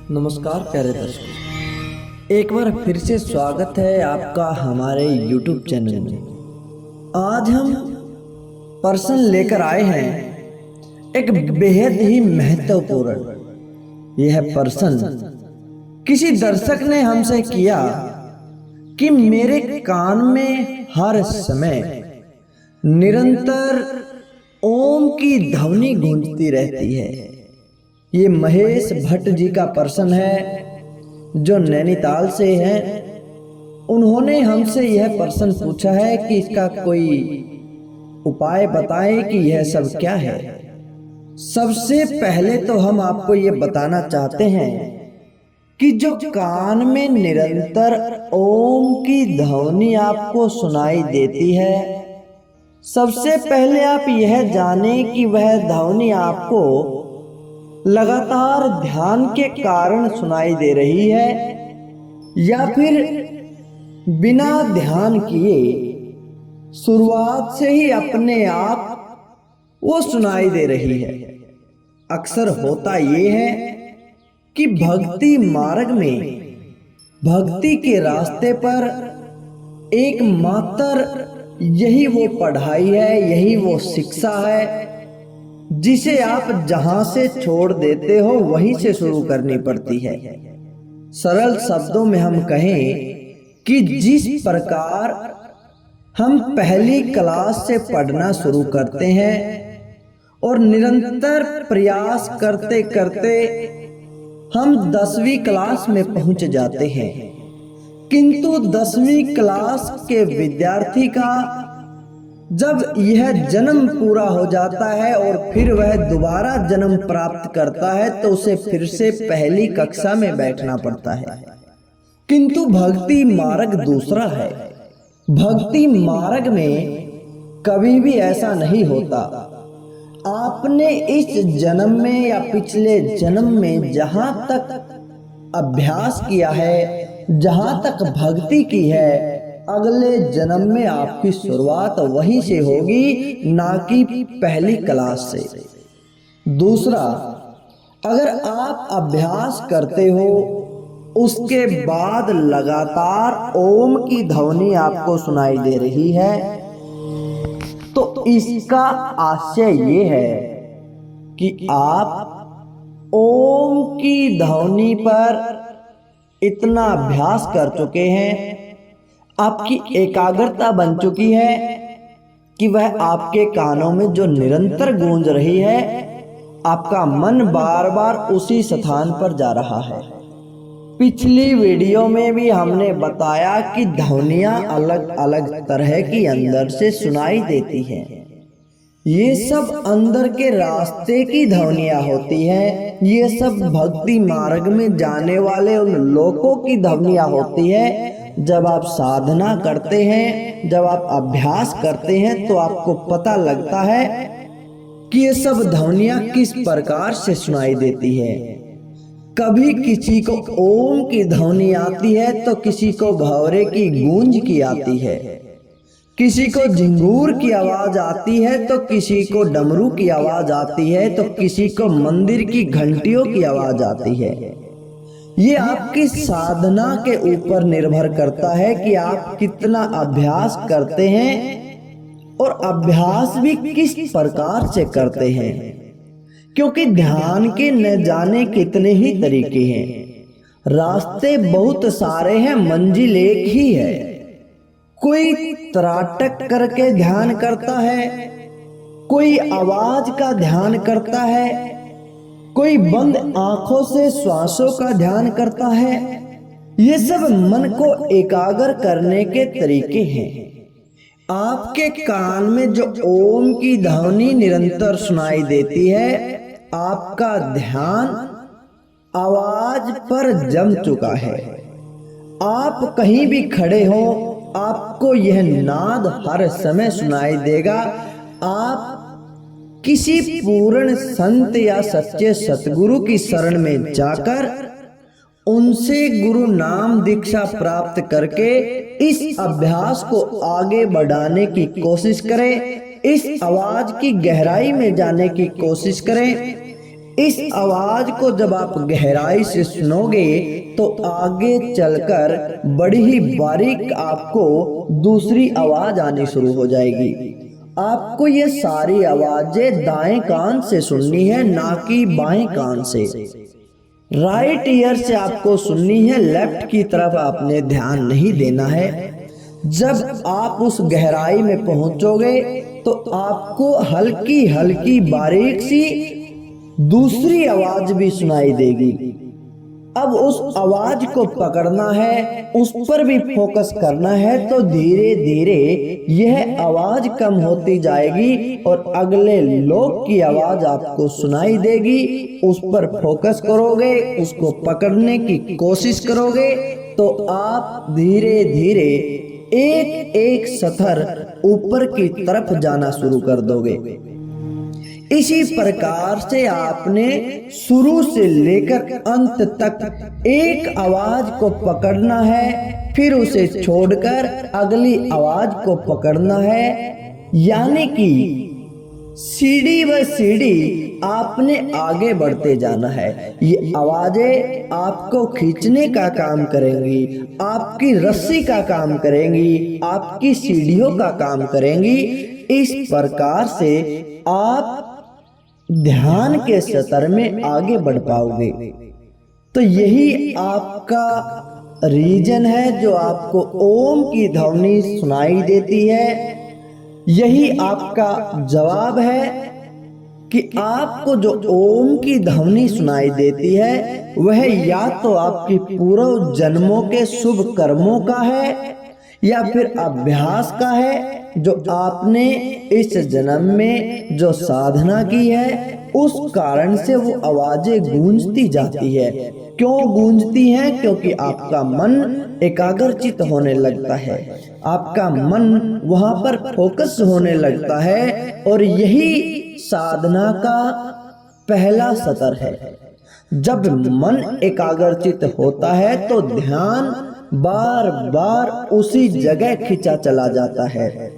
नमस्कार प्यारे दर्शकों, एक बार फिर से स्वागत है आपका हमारे YouTube चैनल में। आज हम पर्सन लेकर आए हैं एक बेहद ही महत्वपूर्ण। यह पर्सन किसी दर्शक ने हमसे किया कि मेरे कान में हर समय निरंतर ओम की ध्वनि गूंजती रहती है। ये महेश भट्ट जी का पर्सन है जो नैनीताल से हैं। उन्होंने हमसे यह पर्सन पूछा है कि इसका कोई उपाय बताएं कि यह सब क्या है। सबसे पहले तो हम आपको ये बताना चाहते हैं कि जो कान में निरंतर ओम की ध्वनि आपको सुनाई देती है, सबसे पहले आप यह जानें कि वह ध्वनि आपको लगातार ध्यान के कारण सुनाई दे रही है या फिर बिना ध्यान किए शुरुआत से ही अपने आप वो सुनाई दे रही है। अक्सर होता ये है कि भक्ति मार्ग में, भक्ति के रास्ते पर एकमात्र यही वो पढ़ाई है, यही वो शिक्षा है जिसे आप जहां से छोड़ देते हो वहीं से शुरू करनी पड़ती है। सरल शब्दों में हम कहें कि जिस प्रकार हम पहली क्लास से पढ़ना शुरू करते हैं और निरंतर प्रयास करते करते हम 10वीं क्लास में पहुंच जाते हैं, किंतु 10वीं क्लास के विद्यार्थी का जब यह जन्म पूरा हो जाता है और फिर वह दोबारा जन्म प्राप्त करता है तो उसे फिर से पहली कक्षा में बैठना पड़ता है। किंतु भक्ति मार्ग दूसरा है। भक्ति मार्ग में कभी भी ऐसा नहीं होता। आपने इस जन्म में या पिछले जन्म में जहां तक अभ्यास किया है, जहां तक भक्ति की है, अगले जन्म में आपकी शुरुआत वहीं से होगी, ना कि पहली क्लास से। दूसरा, अगर आप अभ्यास करते हो उसके बाद लगातार ओम की ध्वनि आपको सुनाई दे रही है, तो इसका आशय ये है कि आप ओम की ध्वनि पर इतना अभ्यास कर चुके हैं, आपकी एकाग्रता बन चुकी है कि वह आपके कानों में जो निरंतर गूंज रही है, आपका मन बार बार उसी स्थान पर जा रहा है। पिछली वीडियो में भी हमने बताया कि ध्वनियां अलग अलग तरह की अंदर से सुनाई देती हैं। ये सब अंदर के रास्ते की ध्वनियां होती हैं। ये सब भक्ति मार्ग में जाने वाले उन लोगों की ध्वनियां होती है। जब आप साधना करते हैं, जब आप अभ्यास करते हैं, तो आपको पता लगता है कि ये सब ध्वनियां किस प्रकार से सुनाई देती है। कभी किसी को ओम की ध्वनि आती है तो किसी को भंवरे की गूंज की आती है, किसी को झिंगूर की आवाज आती है तो किसी को डमरू की आवाज आती है, तो किसी को मंदिर की घंटियों की आवाज आती है। ये आपकी साधना के ऊपर निर्भर करता है कि आप कितना अभ्यास करते हैं और अभ्यास भी किस प्रकार से करते हैं, क्योंकि ध्यान के न जाने कितने ही तरीके हैं। रास्ते बहुत सारे हैं, मंजिल एक ही है। कोई त्राटक करके ध्यान करता है, कोई आवाज का ध्यान करता है, कोई बंद आंखों से श्वासों का ध्यान करता है। ये सब मन को एकाग्र करने के तरीके हैं। आपके कान में जो ओम की ध्वनि निरंतर सुनाई देती है, आपका ध्यान आवाज पर जम चुका है। आप कहीं भी खड़े हो, आपको यह नाद हर समय सुनाई देगा। आप किसी पूर्ण संत या सच्चे सतगुरु की शरण में जाकर उनसे गुरु नाम दीक्षा प्राप्त करके इस अभ्यास को आगे बढ़ाने की कोशिश करें। इस आवाज की गहराई में जाने की कोशिश करें। इस आवाज को जब आप गहराई से सुनोगे तो आगे चलकर बड़ी ही बारीक आपको दूसरी आवाज आनी शुरू हो जाएगी। आपको ये सारी आवाजें दाएं कान से सुननी है, ना कि बाएं कान से। राइट ईयर से आपको सुननी है, लेफ्ट की तरफ आपने ध्यान नहीं देना है। जब आप उस गहराई में पहुंचोगे तो आपको हल्की हल्की बारीक सी दूसरी आवाज भी सुनाई देगी। अब उस आवाज को पकड़ना है, उस पर भी फोकस करना है। तो धीरे धीरे यह आवाज कम होती जाएगी और अगले लोग की आवाज आपको सुनाई देगी। उस पर फोकस करोगे, उसको पकड़ने की कोशिश करोगे तो आप धीरे धीरे एक एक सतर ऊपर की तरफ जाना शुरू कर दोगे। इसी प्रकार से आपने शुरू से लेकर अंत तक एक आवाज को पकड़ना है, फिर उसे छोड़कर अगली आवाज को पकड़ना है। यानी कि सीढ़ी व सीढ़ी आपने आगे बढ़ते जाना है। ये आवाजें आपको खींचने का काम करेंगी, आपकी रस्सी का काम करेंगी, आपकी सीढ़ियों का काम करेंगी। इस प्रकार से आप ध्यान के स्तर में आगे बढ़ पाओगे। तो यही आपका रीजन है जो आपको ओम की ध्वनि सुनाई देती है। यही आपका जवाब है कि आपको जो ओम की ध्वनि सुनाई देती है वह या तो आपकी पूर्व जन्मों के शुभ कर्मों का है या फिर अभ्यास का है, जो आपने इस जन्म में जो साधना की है उस कारण से वो आवाजें गूंजती जाती है। क्यों गूंजती हैं? क्योंकि आपका मन एकाग्रचित होने लगता है, आपका मन वहां पर फोकस होने लगता है। और यही साधना का पहला सतर है। जब मन एकाग्रचित होता है तो ध्यान बार बार उसी जगह खिंचा चला जाता है।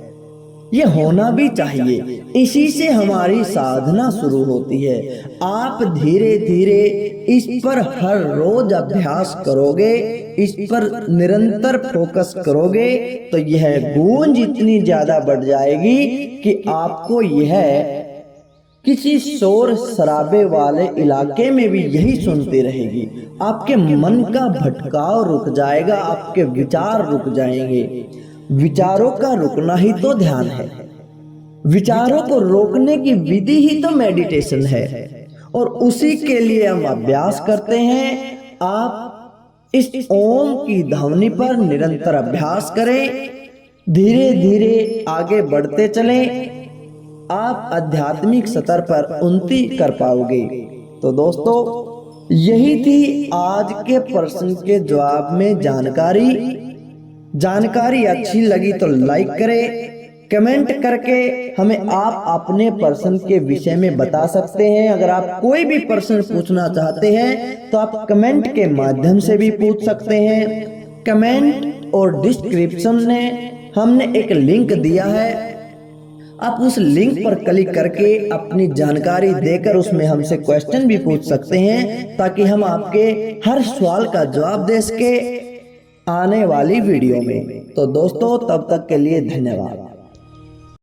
ये होना भी चाहिए, इसी से हमारी साधना शुरू होती है। आप धीरे धीरे इस पर हर रोज अभ्यास करोगे, इस पर निरंतर फोकस करोगे तो यह गूंज इतनी ज्यादा बढ़ जाएगी कि आपको यह किसी शोर शराबे वाले इलाके में भी यही सुनती रहेगी। आपके मन का भटकाव रुक जाएगा, आपके विचार रुक जाएंगे। विचारों का रुकना ही तो ध्यान है। विचारों को रोकने की विधि ही तो मेडिटेशन है और उसी के लिए हम अभ्यास करते हैं। आप इस ओम की ध्वनि पर निरंतर अभ्यास करें, धीरे धीरे आगे बढ़ते चलें, आप आध्यात्मिक स्तर पर उन्नति कर पाओगे। तो दोस्तों यही थी आज के प्रश्न के जवाब में जानकारी अच्छी लगी तो लाइक करें, कमेंट करके हमें आप अपने प्रश्न के विषय में बता सकते हैं। अगर आप कोई भी प्रश्न पूछना चाहते हैं तो आप कमेंट के माध्यम से भी पूछ सकते हैं। कमेंट और डिस्क्रिप्शन में हमने एक लिंक दिया है, आप उस लिंक पर क्लिक करके अपनी जानकारी देकर उसमें हमसे क्वेश्चन भी पूछ सकते हैं, ताकि हम आपके हर सवाल का जवाब दे सके आने वाली वीडियो में। तो दोस्तों तब तक के लिए धन्यवाद।